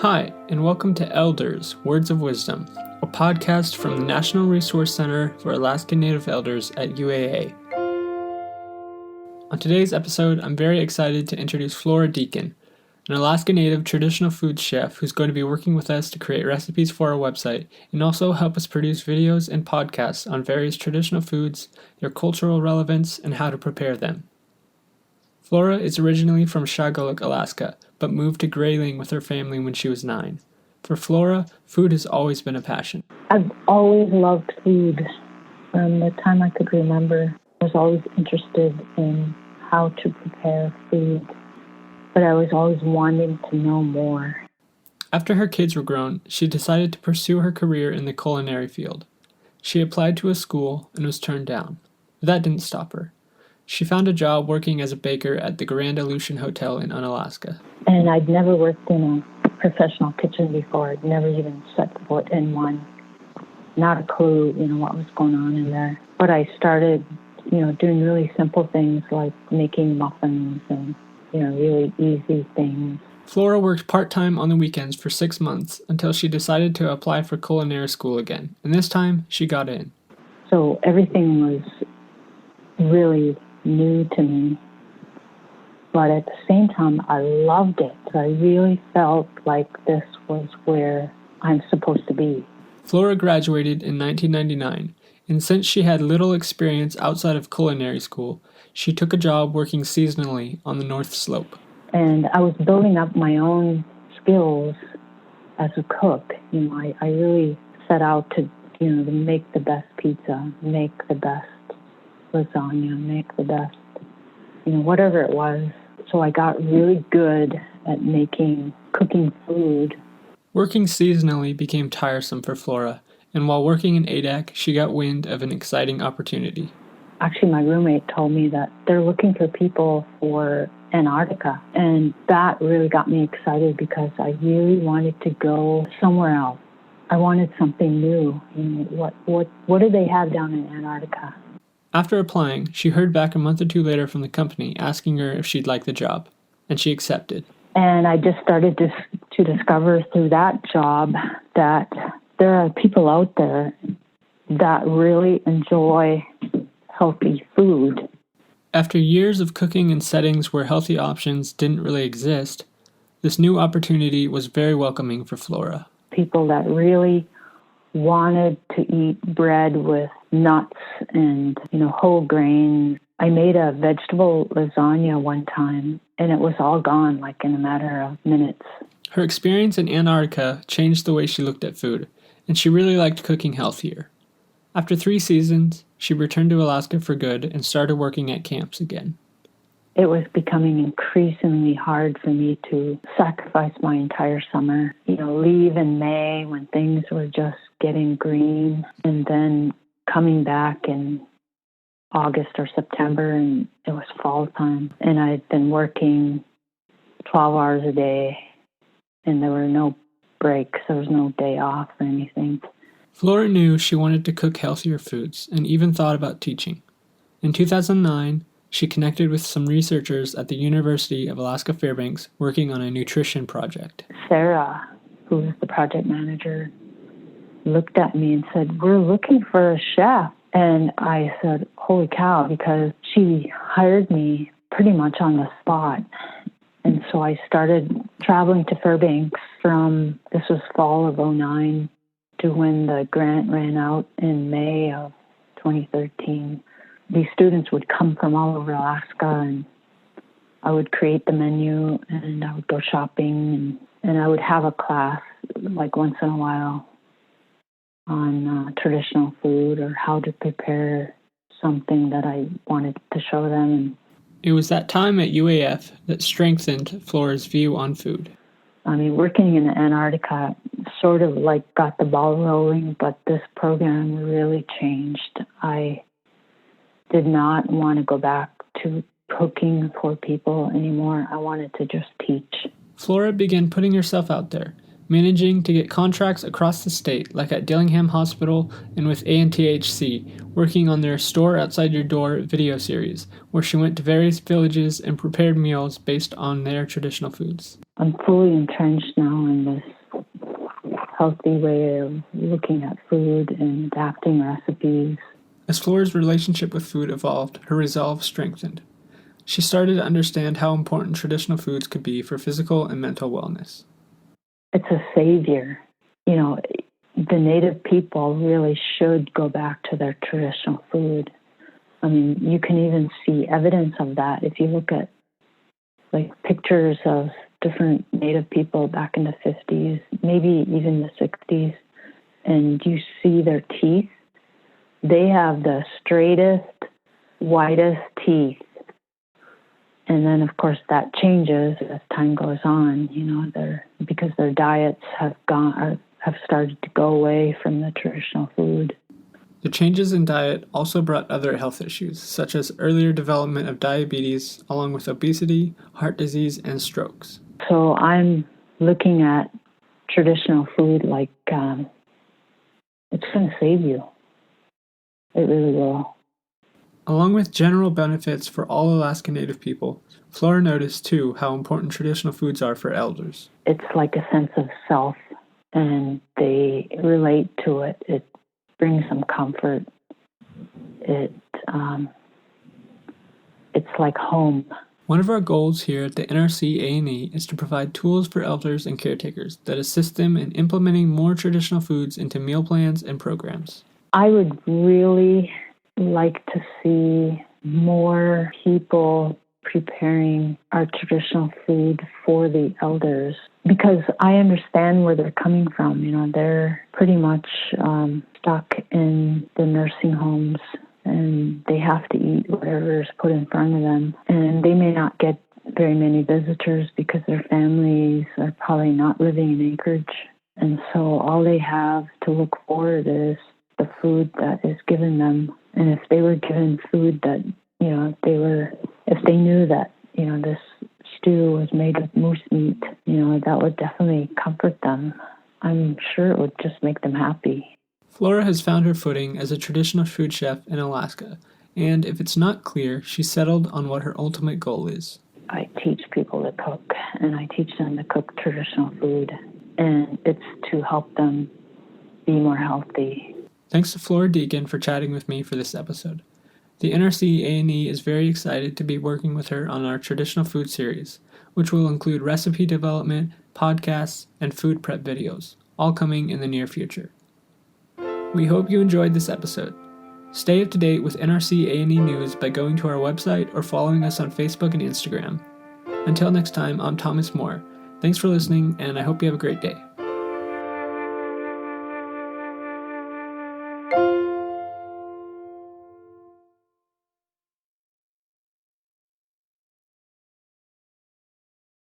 Hi, and welcome to Elders, Words of Wisdom, a podcast from the National Resource Center for Alaska Native Elders at UAA. On today's episode, I'm very excited to introduce Flora Deacon, an Alaska Native traditional food chef who's going to be working with us to create recipes for our website and also help us produce videos and podcasts on various traditional foods, their cultural relevance, and how to prepare them. Flora is originally from Shagaluk, Alaska, but moved to Grayling with her family when she was 9. For Flora, food has always been a passion. I've always loved food. From the time I could remember, I was always interested in how to prepare food, but I was always wanting to know more. After her kids were grown, she decided to pursue her career in the culinary field. She applied to a school and was turned down, but that didn't stop her. She found a job working as a baker at the Grand Aleutian Hotel in Unalaska. And I'd never worked in a professional kitchen before. I'd never even set foot in one. Not a clue, what was going on in there. But I started, doing really simple things like making muffins and, really easy things. Flora worked part-time on the weekends for 6 months until she decided to apply for culinary school again. And this time, she got in. So everything was really new to me, but at the same time, I loved it. I really felt like this was where I'm supposed to be. Flora graduated in 1999, and since she had little experience outside of culinary school, she took a job working seasonally on the North Slope. And I was building up my own skills as a cook. I really set out to make the best pizza, make the best lasagna, make the best, whatever it was. So I got really good at cooking food. Working seasonally became tiresome for Flora, and while working in ADAC, she got wind of an exciting opportunity. Actually, my roommate told me that they're looking for people for Antarctica, and that really got me excited because I really wanted to go somewhere else. I wanted something new. What do they have down in Antarctica? After applying, she heard back a month or two later from the company asking her if she'd like the job, and she accepted. And I just started to discover through that job that there are people out there that really enjoy healthy food. After years of cooking in settings where healthy options didn't really exist, this new opportunity was very welcoming for Flora. People that really wanted to eat bread with nuts and, whole grains. I made a vegetable lasagna one time, and it was all gone, in a matter of minutes. Her experience in Antarctica changed the way she looked at food, and she really liked cooking healthier. After 3 seasons, she returned to Alaska for good and started working at camps again. It was becoming increasingly hard for me to sacrifice my entire summer, leave in May when things were just getting green, and then coming back in August or September, and it was fall time. And I'd been working 12 hours a day, and there were no breaks. There was no day off or anything. Flora knew she wanted to cook healthier foods and even thought about teaching. In 2009, she connected with some researchers at the University of Alaska Fairbanks working on a nutrition project. Sarah, who was the project manager, looked at me and said, "We're looking for a chef." And I said, "Holy cow," because she hired me pretty much on the spot. And so I started traveling to Fairbanks this was fall of 2009, to when the grant ran out in May of 2013. These students would come from all over Alaska, and I would create the menu, and I would go shopping, and I would have a class once in a while on traditional food or how to prepare something that I wanted to show them. It was that time at UAF that strengthened Flora's view on food. Working in Antarctica sort of got the ball rolling, but this program really changed. I did not want to go back to cooking for people anymore. I wanted to just teach. Flora began putting herself out there, managing to get contracts across the state, like at Dillingham Hospital and with ANTHC, working on their Store Outside Your Door video series, where she went to various villages and prepared meals based on their traditional foods. I'm fully entrenched now in this healthy way of looking at food and adapting recipes. As Flora's relationship with food evolved, her resolve strengthened. She started to understand how important traditional foods could be for physical and mental wellness. It's a savior. You know, the native people really should go back to their traditional food. I mean, you can even see evidence of that if you look at like pictures of different native people back in the 50s, maybe even the 60s, and you see their teeth. They have the straightest, whitest teeth. And then, of course, that changes as time goes on, you know, because their diets have started to go away from the traditional food. The changes in diet also brought other health issues, such as earlier development of diabetes, along with obesity, heart disease, and strokes. So I'm looking at traditional food like it's going to save you. It really will. Along with general benefits for all Alaska Native people, Flora noticed too how important traditional foods are for elders. It's like a sense of self, and they relate to it. It brings them comfort. It's like home. One of our goals here at the NRCANE is to provide tools for elders and caretakers that assist them in implementing more traditional foods into meal plans and programs. I would really like to see more people preparing our traditional food for the elders, because I understand where they're coming from. You know, they're pretty much stuck in the nursing homes, and they have to eat whatever is put in front of them. And they may not get very many visitors because their families are probably not living in Anchorage. And so all they have to look forward is the food that is given them. And if they were given food that, you know, if they knew that, you know, this stew was made with moose meat, you know, that would definitely comfort them. I'm sure it would just make them happy. Flora has found her footing as a traditional food chef in Alaska, and if it's not clear, she's settled on what her ultimate goal is. I teach people to cook, and I teach them to cook traditional food, and it's to help them be more healthy. Thanks to Flora Deacon for chatting with me for this episode. The NRCANE is very excited to be working with her on our traditional food series, which will include recipe development, podcasts, and food prep videos, all coming in the near future. We hope you enjoyed this episode. Stay up to date with NRCANE news by going to our website or following us on Facebook and Instagram. Until next time, I'm Thomas Moore. Thanks for listening, and I hope you have a great day.